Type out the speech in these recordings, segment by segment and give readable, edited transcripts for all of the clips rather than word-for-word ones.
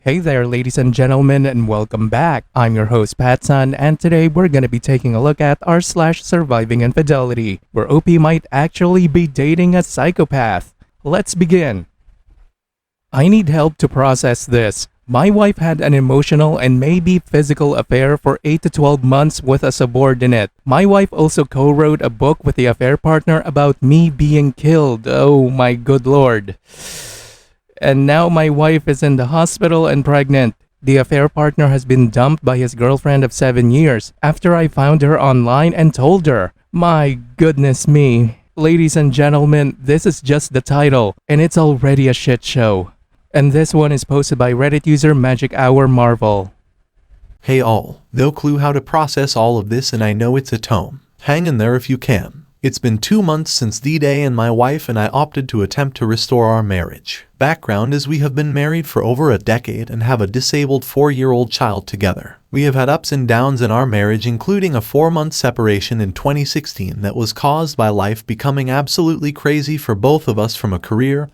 Hey there, ladies and gentlemen, and welcome back. I'm your host, PattSun, and today we're gonna be taking a look at r/surviving infidelity, where OP might actually be dating a psychopath. Let's begin. I need help to process this. My wife had an emotional and maybe physical affair for 8 to 12 months with a subordinate. My wife also co-wrote a book with the affair partner about me being killed. Oh my good lord. And now my wife is in the hospital and pregnant. The affair partner has been dumped by his girlfriend of 7 years after I found her online and told her. My goodness me. Ladies and gentlemen, this is just the title, and it's already a shit show. And this one is posted by Reddit user Magic Hour Marvel. Hey all, no clue how to process all of this, and I know it's a tome. Hang in there if you can. It's been 2 months since D-Day, and my wife and I opted to attempt to restore our marriage. Background is we have been married for over a decade and have a disabled 4-year-old child together. We have had ups and downs in our marriage, including a 4-month separation in 2016 that was caused by life becoming absolutely crazy for both of us from a career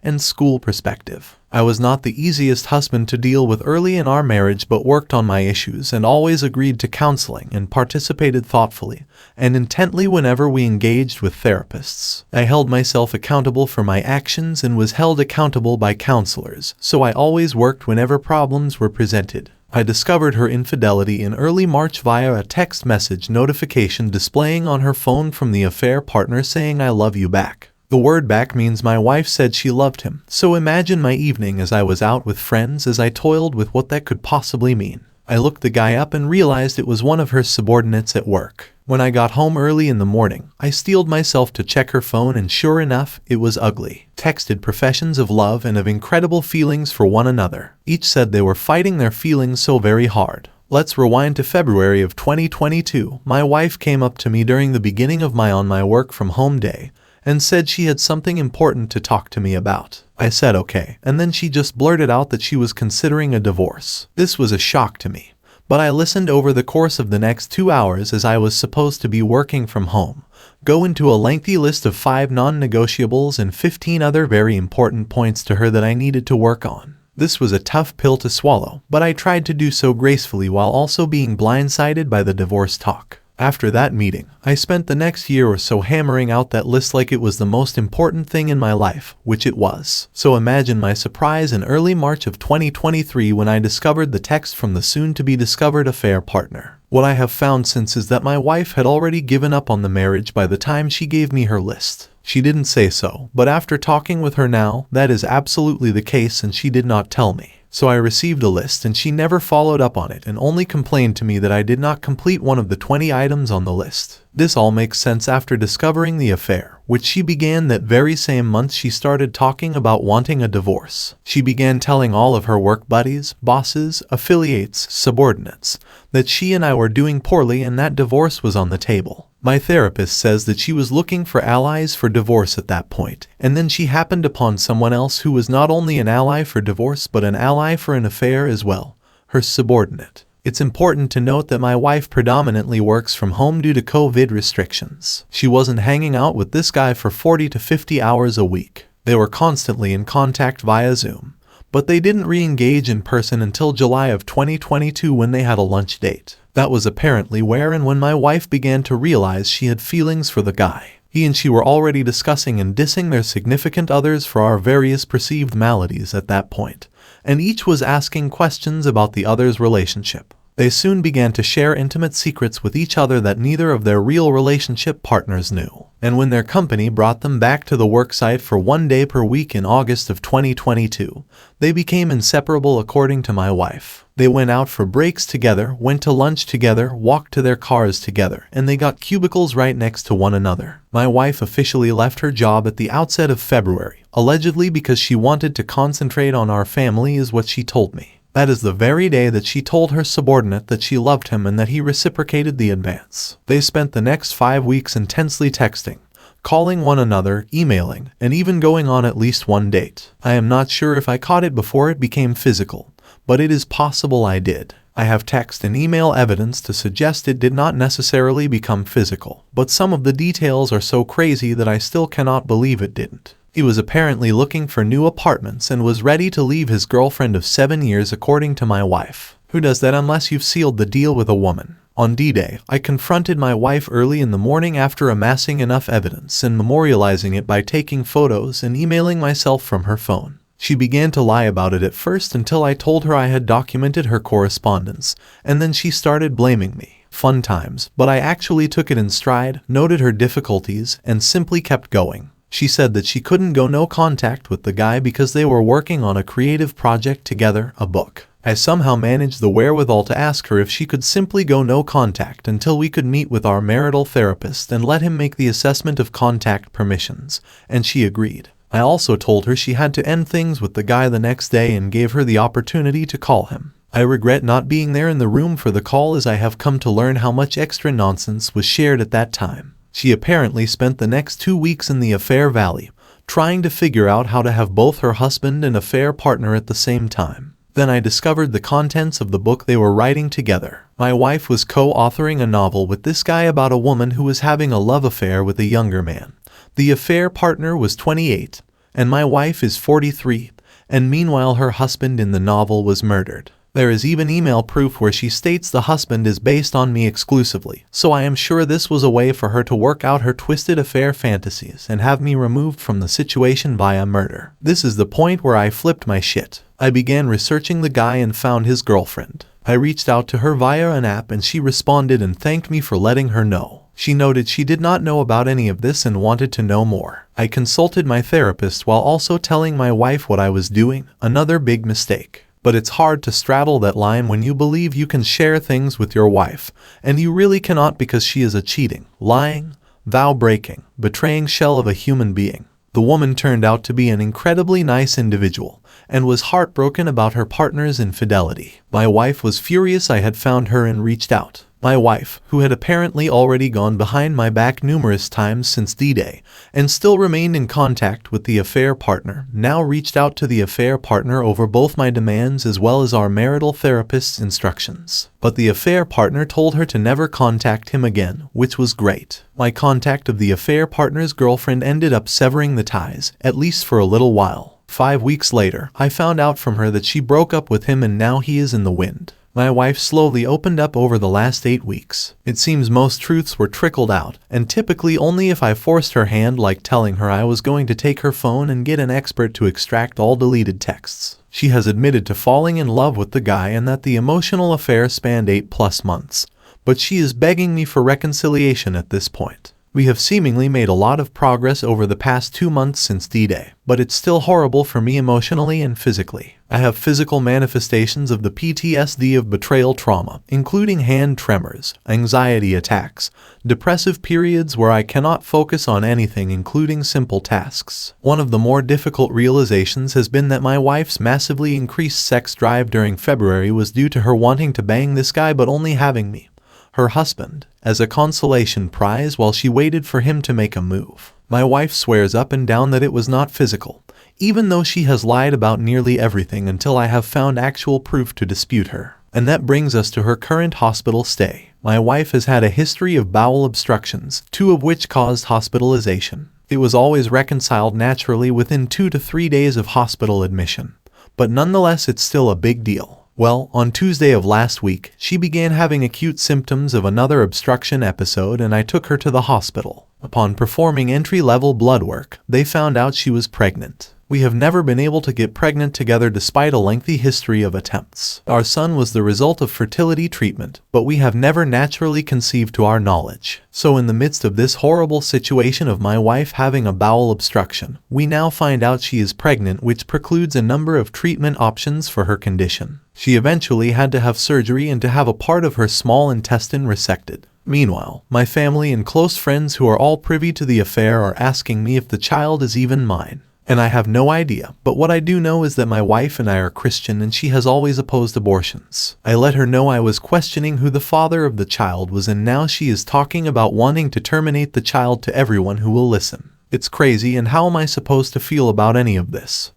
and school perspective. I was not the easiest husband to deal with early in our marriage, but worked on my issues and always agreed to counseling and participated thoughtfully and intently whenever we engaged with therapists. I held myself accountable for my actions and was held accountable by counselors, so I always worked whenever problems were presented. I discovered her infidelity in early March via a text message notification displaying on her phone from the affair partner saying "I love you back." The word "back" means my wife said she loved him, so imagine my evening as I was out with friends as I toiled with what that could possibly mean. I looked the guy up and realized it was one of her subordinates at work. When I got home early in the morning, I steeled myself to check her phone, and sure enough, it was ugly. Texted professions of love and of incredible feelings for one another. Each said they were fighting their feelings so very hard. Let's rewind to February of 2022. My wife came up to me during the beginning of my work from home day and said she had something important to talk to me about. I said okay, and then she just blurted out that she was considering a divorce. This was a shock to me, but I listened over the course of the next 2 hours as I was supposed to be working from home, go into a lengthy list of 5 non-negotiables and 15 other very important points to her that I needed to work on. This was a tough pill to swallow, but I tried to do so gracefully while also being blindsided by the divorce talk. After that meeting, I spent the next year or so hammering out that list like it was the most important thing in my life, which it was. So imagine my surprise in early March of 2023 when I discovered the text from the soon-to-be-discovered affair partner. What I have found since is that my wife had already given up on the marriage by the time she gave me her list. She didn't say so, but after talking with her now, that is absolutely the case, and she did not tell me. So I received a list and she never followed up on it and only complained to me that I did not complete one of the 20 items on the list. This all makes sense after discovering the affair, which she began that very same month she started talking about wanting a divorce. She began telling all of her work buddies, bosses, affiliates, subordinates, that she and I were doing poorly and that divorce was on the table. My therapist says that she was looking for allies for divorce at that point, and then she happened upon someone else who was not only an ally for divorce but an ally for an affair as well, her subordinate. It's important to note that my wife predominantly works from home due to COVID restrictions. She wasn't hanging out with this guy for 40 to 50 hours a week. They were constantly in contact via Zoom, but they didn't re-engage in person until July of 2022 when they had a lunch date. That was apparently where and when my wife began to realize she had feelings for the guy. He and she were already discussing and dissing their significant others for our various perceived maladies at that point, and each was asking questions about the other's relationship. They soon began to share intimate secrets with each other that neither of their real relationship partners knew. And when their company brought them back to the worksite for 1 day per week in August of 2022, they became inseparable according to my wife. They went out for breaks together, went to lunch together, walked to their cars together, and they got cubicles right next to one another. My wife officially left her job at the outset of February, allegedly because she wanted to concentrate on our family is what she told me. That is the very day that she told her subordinate that she loved him and that he reciprocated the advance. They spent the next 5 weeks intensely texting, calling one another, emailing, and even going on at least one date. I am not sure if I caught it before it became physical, but it is possible I did. I have text and email evidence to suggest it did not necessarily become physical, but some of the details are so crazy that I still cannot believe it didn't. He was apparently looking for new apartments and was ready to leave his girlfriend of 7 years, according to my wife. Who does that unless you've sealed the deal with a woman? On D-Day, I confronted my wife early in the morning after amassing enough evidence and memorializing it by taking photos and emailing myself from her phone. She began to lie about it at first until I told her I had documented her correspondence, and then she started blaming me. Fun times, but I actually took it in stride, noted her difficulties, and simply kept going. She said that she couldn't go no contact with the guy because they were working on a creative project together, a book. I somehow managed the wherewithal to ask her if she could simply go no contact until we could meet with our marital therapist and let him make the assessment of contact permissions, and she agreed. I also told her she had to end things with the guy the next day and gave her the opportunity to call him. I regret not being there in the room for the call, as I have come to learn how much extra nonsense was shared at that time. She apparently spent the next 2 weeks in the affair valley, trying to figure out how to have both her husband and affair partner at the same time. Then I discovered the contents of the book they were writing together. My wife was co-authoring a novel with this guy about a woman who was having a love affair with a younger man. The affair partner was 28, and my wife is 43, and meanwhile her husband in the novel was murdered. There is even email proof where she states the husband is based on me exclusively, so I am sure this was a way for her to work out her twisted affair fantasies and have me removed from the situation via murder. This is the point where I flipped my shit. I began researching the guy and found his girlfriend. I reached out to her via an app and she responded and thanked me for letting her know. She noted she did not know about any of this and wanted to know more. I consulted my therapist while also telling my wife what I was doing, another big mistake. But it's hard to straddle that line when you believe you can share things with your wife, and you really cannot because she is a cheating, lying, vow-breaking, betraying shell of a human being. The woman turned out to be an incredibly nice individual, and was heartbroken about her partner's infidelity. My wife was furious I had found her and reached out. My wife, who had apparently already gone behind my back numerous times since D-Day, and still remained in contact with the affair partner, now reached out to the affair partner over both my demands as well as our marital therapist's instructions. But the affair partner told her to never contact him again, which was great. My contact of the affair partner's girlfriend ended up severing the ties, at least for a little while. 5 weeks later, I found out from her that she broke up with him and now he is in the wind. My wife slowly opened up over the last 8 weeks. It seems most truths were trickled out, and typically only if I forced her hand, like telling her I was going to take her phone and get an expert to extract all deleted texts. She has admitted to falling in love with the guy and that the emotional affair spanned 8+ months, but she is begging me for reconciliation at this point. We have seemingly made a lot of progress over the past 2 months since D-Day, but it's still horrible for me emotionally and physically. I have physical manifestations of the PTSD of betrayal trauma, including hand tremors, anxiety attacks, depressive periods where I cannot focus on anything including simple tasks. One of the more difficult realizations has been that my wife's massively increased sex drive during February was due to her wanting to bang this guy but only having me, her husband, as a consolation prize while she waited for him to make a move. My wife swears up and down that it was not physical, even though she has lied about nearly everything until I have found actual proof to dispute her. And that brings us to her current hospital stay. My wife has had a history of bowel obstructions, 2 of which caused hospitalization. It was always reconciled naturally within 2 to 3 days of hospital admission, but nonetheless it's still a big deal. Well, on Tuesday of last week, she began having acute symptoms of another obstruction episode and I took her to the hospital. Upon performing entry-level blood work, they found out she was pregnant. We have never been able to get pregnant together despite a lengthy history of attempts. Our son was the result of fertility treatment, but we have never naturally conceived to our knowledge. So in the midst of this horrible situation of my wife having a bowel obstruction, we now find out she is pregnant, which precludes a number of treatment options for her condition. She eventually had to have surgery and to have a part of her small intestine resected. Meanwhile, my family and close friends who are all privy to the affair are asking me if the child is even mine. And I have no idea, but what I do know is that my wife and I are Christian and she has always opposed abortions. I let her know I was questioning who the father of the child was and now she is talking about wanting to terminate the child to everyone who will listen. It's crazy, and how am I supposed to feel about any of this?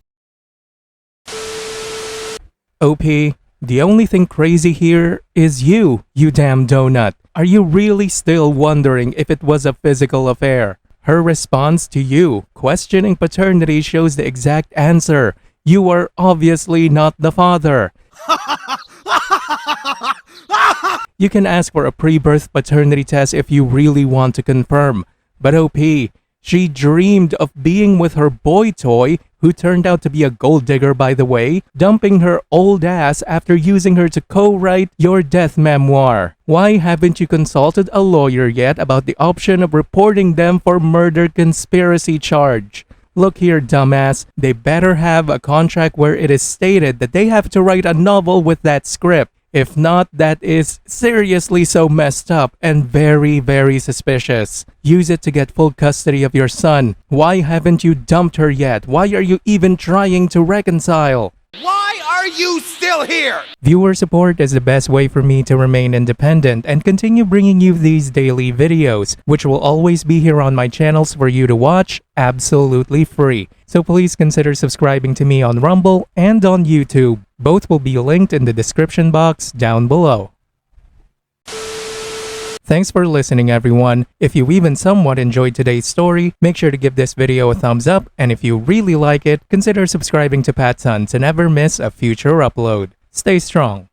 OP, the only thing crazy here is you damn donut. Are you really still wondering if it was a physical affair? Her response to you questioning paternity shows the exact answer. You are obviously not the father. You can ask for a pre-birth paternity test if you really want to confirm. But OP, she dreamed of being with her boy toy, who turned out to be a gold digger by the way, dumping her old ass after using her to co-write your death memoir. Why haven't you consulted a lawyer yet about the option of reporting them for murder conspiracy charge? Look here, dumbass, they better have a contract where it is stated that they have to write a novel with that script. If not, that is seriously so messed up and very, very suspicious. Use it to get full custody of your son. Why haven't you dumped her yet? Why are you even trying to reconcile? Why are you still here? Viewer support is the best way for me to remain independent and continue bringing you these daily videos, which will always be here on my channels for you to watch absolutely free. So please consider subscribing to me on Rumble and on YouTube. Both will be linked in the description box down below. Thanks for listening, everyone. If you even somewhat enjoyed today's story, make sure to give this video a thumbs up, and if you really like it, consider subscribing to PattSun to never miss a future upload. Stay strong.